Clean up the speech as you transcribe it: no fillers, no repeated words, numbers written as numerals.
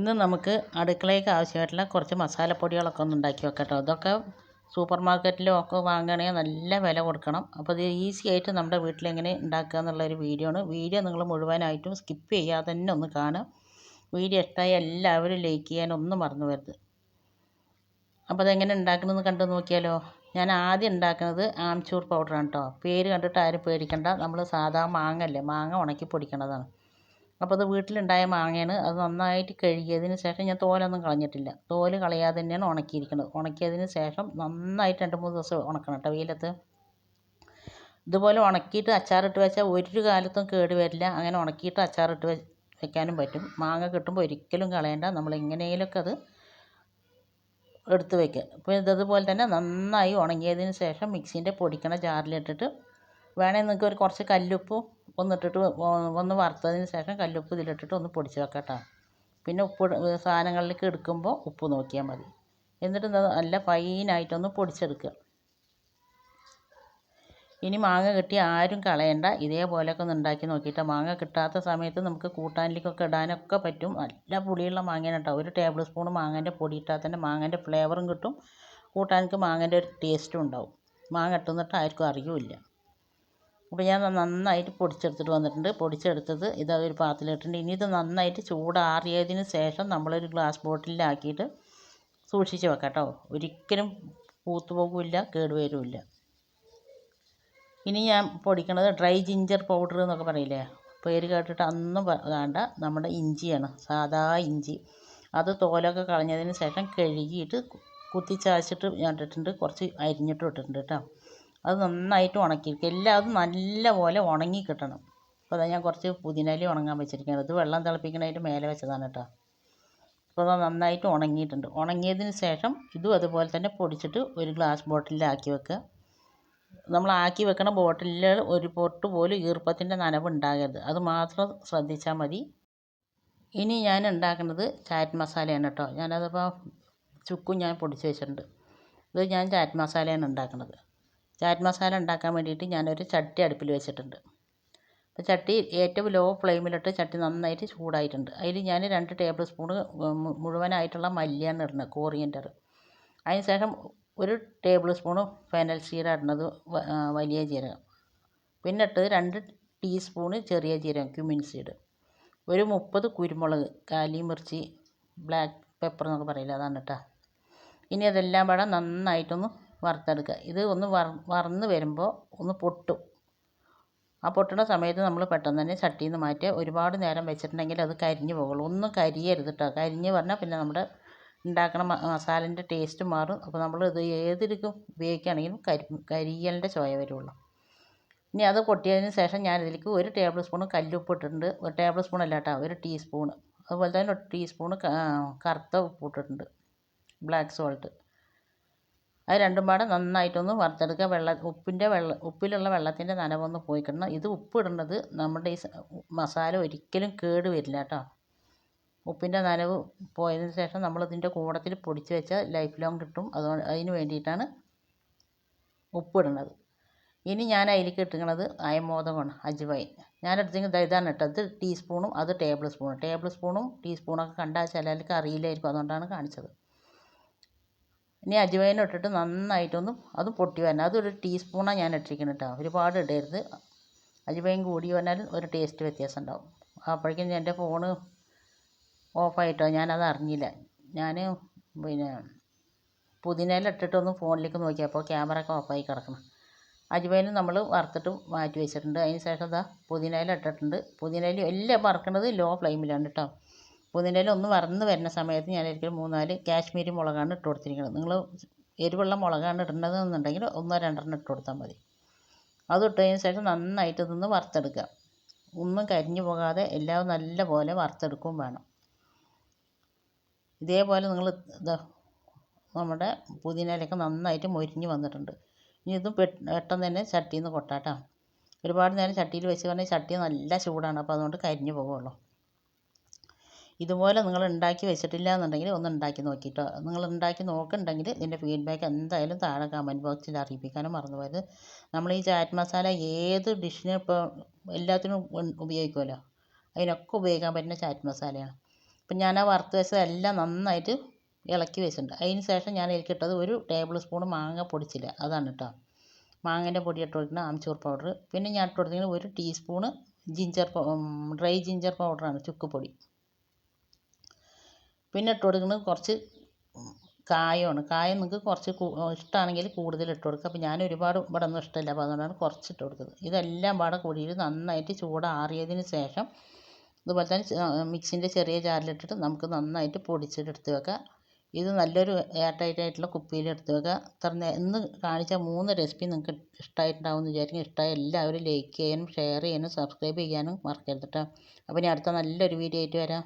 ഇന്ന് നമുക്ക് അടുക്കളയ്ക്ക് ആവശ്യമായിട്ടുള്ള കുറച്ച് മസാലപ്പൊടികളൊക്കെ ഒന്ന് ഉണ്ടാക്കി വെക്കട്ടോ. ഇതൊക്കെ സൂപ്പർ മാർക്കറ്റിലും ഒക്കെ വാങ്ങുകയാണെങ്കിൽ നല്ല വില കൊടുക്കണം. അപ്പോൾ ഇത് ഈസി ആയിട്ട് നമ്മുടെ വീട്ടിലെങ്ങനെ ഉണ്ടാക്കുക എന്നുള്ളൊരു വീഡിയോ ആണ്. വീഡിയോ നിങ്ങൾ മുഴുവനായിട്ടും സ്കിപ്പ് ചെയ്യാതെ തന്നെ ഒന്ന് കാണുക. വീഡിയോ ഇഷ്ടമായി എല്ലാവരും ലൈക്ക് ചെയ്യാനൊന്നും മറന്നു വരുത്. അപ്പോൾ അതെങ്ങനെ ഉണ്ടാക്കണമെന്ന് കണ്ടു നോക്കിയാലോ. ഞാൻ ആദ്യം ഉണ്ടാക്കുന്നത് ആംചൂർ പൗഡറാണ് കേട്ടോ. പേര് കണ്ടിട്ട് ആരും പേടിക്കണ്ട. നമ്മൾ സാധാ മാങ്ങ മാങ്ങ ഉണക്കി പൊടിക്കണതാണ്. അപ്പോൾ അത് വീട്ടിലുണ്ടായ മാങ്ങയാണ്. അത് നന്നായിട്ട് കഴുകിയതിന് ശേഷം ഞാൻ തോലൊന്നും കളഞ്ഞിട്ടില്ല. തോല് കളയാതെ തന്നെയാണ് ഉണക്കിയിരിക്കുന്നത്. ഉണക്കിയതിന് ശേഷം നന്നായിട്ട് 2-3 ദിവസം ഉണക്കണം കേട്ടോ വെയിലത്ത്. ഇതുപോലെ ഉണക്കിയിട്ട് അച്ചാറിട്ട് വെച്ചാൽ ഒരു കാലത്തും കേട് വരില്ല. അങ്ങനെ ഉണക്കിയിട്ട് അച്ചാറിട്ട് വെക്കാനും പറ്റും. മാങ്ങ കിട്ടുമ്പോൾ ഒരിക്കലും കളയണ്ട. നമ്മൾ എങ്ങനെയെങ്കിലുമൊക്കെ അത് എടുത്ത് വയ്ക്കുക. അപ്പോൾ ഇതുപോലെ തന്നെ നന്നായി ഉണങ്ങിയതിന് ശേഷം മിക്സീൻ്റെ പൊടിക്കണ ജാറിലിട്ടിട്ട് വേണമെങ്കിൽ നിങ്ങൾക്ക് ഒരു കുറച്ച് കല്ലുപ്പും ഒന്ന് വറുത്തതിന് ശേഷം കല്ലുപ്പ് ഇതിലിട്ടിട്ട് ഒന്ന് പൊടിച്ച് വെക്കാം കേട്ടോ. പിന്നെ സാധനങ്ങളിലേക്ക് എടുക്കുമ്പോൾ ഉപ്പ് നോക്കിയാൽ മതി. എന്നിട്ട് നല്ല ഫൈനായിട്ടൊന്ന് പൊടിച്ചെടുക്കുക. ഇനി മാങ്ങ കിട്ടി ആരും കളയണ്ട. ഇതേപോലെയൊക്കെ ഒന്ന് ഉണ്ടാക്കി നോക്കിയിട്ട് മാങ്ങ കിട്ടാത്ത സമയത്ത് നമുക്ക് കൂട്ടാനിലേക്കൊക്കെ ഇടാനൊക്കെ പറ്റും. നല്ല പുളിയുള്ള മാങ്ങയാണ് കേട്ടോ. 1 ടേബിൾ സ്പൂൺ മാങ്ങേൻ്റെ പൊടി ഇട്ടാൽ തന്നെ മാങ്ങേൻ്റെ ഫ്ലേവറും കിട്ടും. കൂട്ടാനക്ക് മാങ്ങേൻ്റെ ഒരു ടേസ്റ്റും ഉണ്ടാവും. മാങ്ങ ഇട്ടുന്നിട്ട് ആർക്കും അറിയില്ല. അപ്പോൾ ഞാൻ നന്നായിട്ട് പൊടിച്ചെടുത്തിട്ട് വന്നിട്ടുണ്ട്. പൊടിച്ചെടുത്തത് ഒരു പാത്രത്തിലിട്ടുണ്ട്. ഇനി ഇത് നന്നായിട്ട് ചൂടാറിയതിന് ശേഷം നമ്മളൊരു ഗ്ലാസ് ബോട്ടിലാക്കിയിട്ട് സൂക്ഷിച്ച് വെക്കാം കേട്ടോ. ഒരിക്കലും പൂത്തു പോകില്ല, കേടുവരുമില്ല. ഇനി ഞാൻ പൊടിക്കണത് ഡ്രൈ ജിഞ്ചർ പൗഡർ എന്നൊക്കെ പറയില്ലേ, പേര് കേട്ടിട്ട് അന്നും വേണ്ട. നമ്മുടെ ഇഞ്ചിയാണ്, സാധാ ഇഞ്ചി. അത് തോലൊക്കെ കളഞ്ഞതിന് ശേഷം കഴുകിയിട്ട് കുത്തിച്ചാച്ചിട്ട് ഞാൻ ഇട്ടിട്ടുണ്ട്. കുറച്ച് അരിഞ്ഞിട്ട് ഇട്ടിട്ടുണ്ട് കേട്ടോ. അത് നന്നായിട്ട് ഉണക്കിയിരിക്കുക. എല്ലാതും നല്ലപോലെ ഉണങ്ങി കിട്ടണം. അപ്പോൾ അതാ ഞാൻ കുറച്ച് പുതിനയില ഉണങ്ങാൻ വെച്ചിരിക്കുകയാണ്. ഇത് വെള്ളം തിളപ്പിക്കണതിൻ്റെ മേലെ വെച്ചതാണ് കേട്ടോ. അപ്പോൾ അത് നന്നായിട്ട് ഉണങ്ങിയിട്ടുണ്ട്. ഉണങ്ങിയതിന് ശേഷം ഇതും അതുപോലെ തന്നെ പൊടിച്ചിട്ട് ഒരു ഗ്ലാസ് ബോട്ടിലാക്കി വെക്കുക. നമ്മൾ ആക്കി വെക്കണ ബോട്ടിലിൽ ഒരു പൊട്ട് പോലും ഈർപ്പത്തിൻ്റെ നനവ് ഉണ്ടാകരുത്. അത് മാത്രം ശ്രദ്ധിച്ചാൽ മതി. ഇനി ഞാൻ ഉണ്ടാക്കുന്നത് ചാറ്റ് മസാലയാണ് കേട്ടോ. ഞാനതിപ്പോൾ ചുക്കും ഞാൻ പൊടിച്ച് വെച്ചിട്ടുണ്ട്. ഇത് ഞാൻ ചാറ്റ് മസാലയാണ് ഉണ്ടാക്കുന്നത്. ചാറ്റ് മസാല ഉണ്ടാക്കാൻ വേണ്ടിയിട്ട് ഞാനൊരു ചട്ടി അടുപ്പിൽ വെച്ചിട്ടുണ്ട്. അപ്പോൾ ചട്ടി ഏറ്റവും ലോ ഫ്ലെയിമിലിട്ട് ചട്ടി നന്നായിട്ട് ചൂടായിട്ടുണ്ട്. അതിൽ ഞാൻ 2 ടേബിൾ സ്പൂൺ മുഴുവനായിട്ടുള്ള മല്ലിയാണ് ഇടുന്നത്, കോറിയൻഡർ. അതിന് ശേഷം 1 ടേബിൾ സ്പൂണ് ഫെനൽ സീഡ് ഇടുന്നത്, വലിയ ജീരകം. പിന്നെ ഇട്ടത് 2 ടീസ്പൂണ് ചെറിയ ജീരകം, ക്യുമിൻ സീഡ്. ഒരു 30 കുരുമുളക്, കാലി മിർച്ചി, ബ്ലാക്ക് പെപ്പർ എന്നൊക്കെ പറയില്ല, അതാണ് കേട്ടോ. ഇനി അതെല്ലാം പാടെ നന്നായിട്ടൊന്ന് വറുത്തെടുക്കുക. ഇത് ഒന്ന് വറന്ന് വരുമ്പോൾ ഒന്ന് പൊട്ടും. ആ പൊട്ടുന്ന സമയത്ത് നമ്മൾ പെട്ടെന്ന് തന്നെ ചട്ടിയിൽ നിന്ന് മാറ്റുക. ഒരുപാട് നേരം വെച്ചിട്ടുണ്ടെങ്കിൽ അത് കരിഞ്ഞു പോകുള്ളൂ. ഒന്നും കരിയരുത് കേട്ടോ. കരിഞ്ഞ് പറഞ്ഞാൽ പിന്നെ നമ്മുടെ ഉണ്ടാക്കണ മസാലേൻ്റെ ടേസ്റ്റ് മാറും. അപ്പോൾ നമ്മൾ ഇത് ഏതിലേക്കും ഉപയോഗിക്കുകയാണെങ്കിലും കരിയലിൻ്റെ ചുവ വരുള്ളൂ. ഇനി അത് പൊട്ടിയതിന് ശേഷം ഞാനിതിലേക്ക് 1 ടേബിൾ സ്പൂൺ കല്ലുപ്പ് ഇട്ടിട്ടുണ്ട്. 1 ടേബിൾ സ്പൂൺ അല്ല കേട്ടോ, 1 ടീസ്പൂണ്. അതുപോലെ തന്നെ 1 ടീസ്പൂണ് കറുത്ത ഉപ്പ് ഇട്ടിട്ടുണ്ട്, ബ്ലാക്ക് സോൾട്ട്. അത് രണ്ടും പാടെ നന്നായിട്ടൊന്ന് വറുത്തെടുക്കുക. ഉപ്പിലുള്ള വെള്ളത്തിൻ്റെ നനവൊന്ന് പോയി കിടണം. ഇത് ഉപ്പ് ഇടുന്നത് നമ്മുടെ ഈ മസാല ഒരിക്കലും കേട് വരില്ല കേട്ടോ. ഉപ്പിൻ്റെ നനവ് പോയതിന് ശേഷം നമ്മളിതിൻ്റെ കൂടത്തിൽ പൊടിച്ച് വെച്ചാൽ ലൈഫ് ലോങ് കിട്ടും. അതിന് വേണ്ടിയിട്ടാണ് ഉപ്പിടുന്നത്. ഇനി ഞാൻ അതിലേക്ക് ഇട്ടിരിക്കുന്നത് അയമോദകമാണ്, അജ്വൈൻ. ഞാൻ എടുത്തിരിക്കുന്നത് ഇതാണ് കേട്ടോ. ഇത് ടീസ്പൂണും അത് ടേബിൾ സ്പൂണും ടീസ്പൂണൊക്കെ കണ്ടാൽ ചിലർക്ക് അറിയില്ലായിരിക്കും, അതുകൊണ്ടാണ് കാണിച്ചത്. ഇനി അജ്വൈനും ഇട്ടിട്ട് നന്നായിട്ടൊന്നും അത് പൊട്ടി വരണം. അതൊരു ടീസ്പൂണാണ് ഞാൻ ഇട്ടിരിക്കുന്നത് കേട്ടോ. ഒരുപാട് ഇടരുത്. അജ്വൈൻ കൂടി വന്നാൽ ഒരു ടേസ്റ്റ് വ്യത്യാസം ഉണ്ടാവും. അപ്പോഴേക്കും എൻ്റെ ഫോണ് ഓഫായിട്ടോ, ഞാനത് അറിഞ്ഞില്ല. ഞാൻ പിന്നെ പുതിനയില ഇട്ടിട്ടൊന്ന് ഫോണിലേക്ക് നോക്കിയപ്പോൾ ക്യാമറ ഒക്കെ ഓഫായി കിടക്കണം. അജ്വൈനും നമ്മൾ വറുത്തിട്ട് മാറ്റി വെച്ചിട്ടുണ്ട്. അതിന് ശേഷം ഇതാ പുതിനയില ഇട്ടിട്ടുണ്ട്. പുതിനയില എല്ലാം വറുക്കുന്നത് ലോ ഫ്ലെയിമിലാണ് കേട്ടോ. പുതിനയില ഒന്ന് വറന്ന് വരുന്ന സമയത്ത് ഞാൻ ഒരിക്കലും 3-4 കാശ്മീരി മുളകാണ് ഇട്ട് കൊടുത്തിരിക്കുന്നത്. നിങ്ങൾ എരിവുള്ള മുളകാണ് ഇടേണ്ടതെന്നുണ്ടെങ്കിൽ 1-2 ഇട്ട് കൊടുത്താൽ മതി. അത് ഇട്ടതിന് ശേഷം നന്നായിട്ട് ഇതൊന്ന് വറുത്തെടുക്കുക. ഒന്നും കരിഞ്ഞു പോകാതെ എല്ലാം നല്ലപോലെ വറുത്തെടുക്കുകയും വേണം. ഇതേപോലെ നിങ്ങൾ നമ്മുടെ പുതിനയിലൊക്കെ നന്നായിട്ട് മൊരിഞ്ഞ് വന്നിട്ടുണ്ട്. ഇനി ഇതും പെട്ടെന്ന് തന്നെ ചട്ടിയിൽ നിന്ന് കൊട്ടാട്ടോ. ഒരുപാട് നേരം ചട്ടിയിൽ വെച്ച് പറഞ്ഞാൽ ചട്ടി നല്ല ചൂടാണ്, അപ്പോൾ അതുകൊണ്ട് കരിഞ്ഞു പോകുള്ളൂ. ഇതുപോലെ നിങ്ങൾ ഉണ്ടാക്കി വെച്ചിട്ടില്ല എന്നുണ്ടെങ്കിൽ ഒന്ന് ഉണ്ടാക്കി നോക്കിയിട്ടോ. നിങ്ങൾ ഉണ്ടാക്കി നോക്കുന്നുണ്ടെങ്കിൽ ഇതിൻ്റെ ഫീഡ്ബാക്ക് എന്തായാലും താഴെ കമൻറ്റ് ബോക്സിൽ അറിയിപ്പിക്കാനും മറന്നു പോയത്. നമ്മൾ ഈ ചാറ്റ് മസാല ഏത് ഡിഷിനും ഇപ്പോൾ എല്ലാത്തിനും ഉപയോഗിക്കുമല്ലോ, അതിനൊക്കെ ഉപയോഗിക്കാൻ പറ്റുന്ന ചാറ്റ് മസാലയാണ്. അപ്പം ഞാൻ ആ വറുത്ത് വെച്ചതെല്ലാം നന്നായിട്ട് ഇളക്കി വെച്ചിട്ടുണ്ട്. അതിന് ശേഷം ഞാൻ ഇതിലേക്കിട്ടത് 1 ടേബിൾ സ്പൂൺ മാങ്ങ പൊടിച്ചില്ല, അതാണ് കേട്ടോ. മാങ്ങേൻ്റെ പൊടി ഇട്ട് കൊടുക്കണം, ആംചൂർ പൗഡർ. പിന്നെ ഞാൻ ഇട്ട് കൊടുത്തിരിക്കുന്നത് 1 ടീസ്പൂണ് ഡ്രൈ ജിഞ്ചർ പൗഡറാണ്, ചുക്കുപൊടി. പിന്നെ ഇട്ട് കൊടുക്കുന്നത് കുറച്ച് കായമാണ്. കായം നിങ്ങൾക്ക് കുറച്ച് ഇഷ്ടമാണെങ്കിൽ കൂടുതൽ ഇട്ട് കൊടുക്കുക. അപ്പോൾ ഞാൻ ഒരുപാട് ഇവിടെ ഒന്നും ഇഷ്ടമില്ല, അപ്പോൾ അതുകൊണ്ടാണ് കുറച്ച് ഇട്ട് കൊടുത്തത്. ഇതെല്ലാം പാടെ കൂടിയിട്ട് നന്നായിട്ട് ചൂടാറിയതിന് ശേഷം ഇതുപോലെ തന്നെ മിക്സിൻ്റെ ചെറിയ ജാറിലിട്ടിട്ട് നമുക്ക് നന്നായിട്ട് പൊടിച്ചിട്ട് എടുത്ത് വെക്കാം. ഇത് നല്ലൊരു എയർ ടൈറ്റ് ആയിട്ടുള്ള കുപ്പിയിൽ എടുത്ത് വെക്കുക. ഇന്ന് കാണിച്ച 3 റെസിപ്പി നിങ്ങൾക്ക് ഇഷ്ടമായിട്ടുണ്ടാവും എന്ന് വിചാരിക്കും. ഇഷ്ടമായ എല്ലാവരും ലൈക്ക് ചെയ്യാനും ഷെയർ ചെയ്യാനും സബ്സ്ക്രൈബ് ചെയ്യാനും മറക്കരുത് കേട്ടോ. അപ്പോൾ ഇനി അടുത്ത നല്ലൊരു വീഡിയോ ആയിട്ട് വരാം.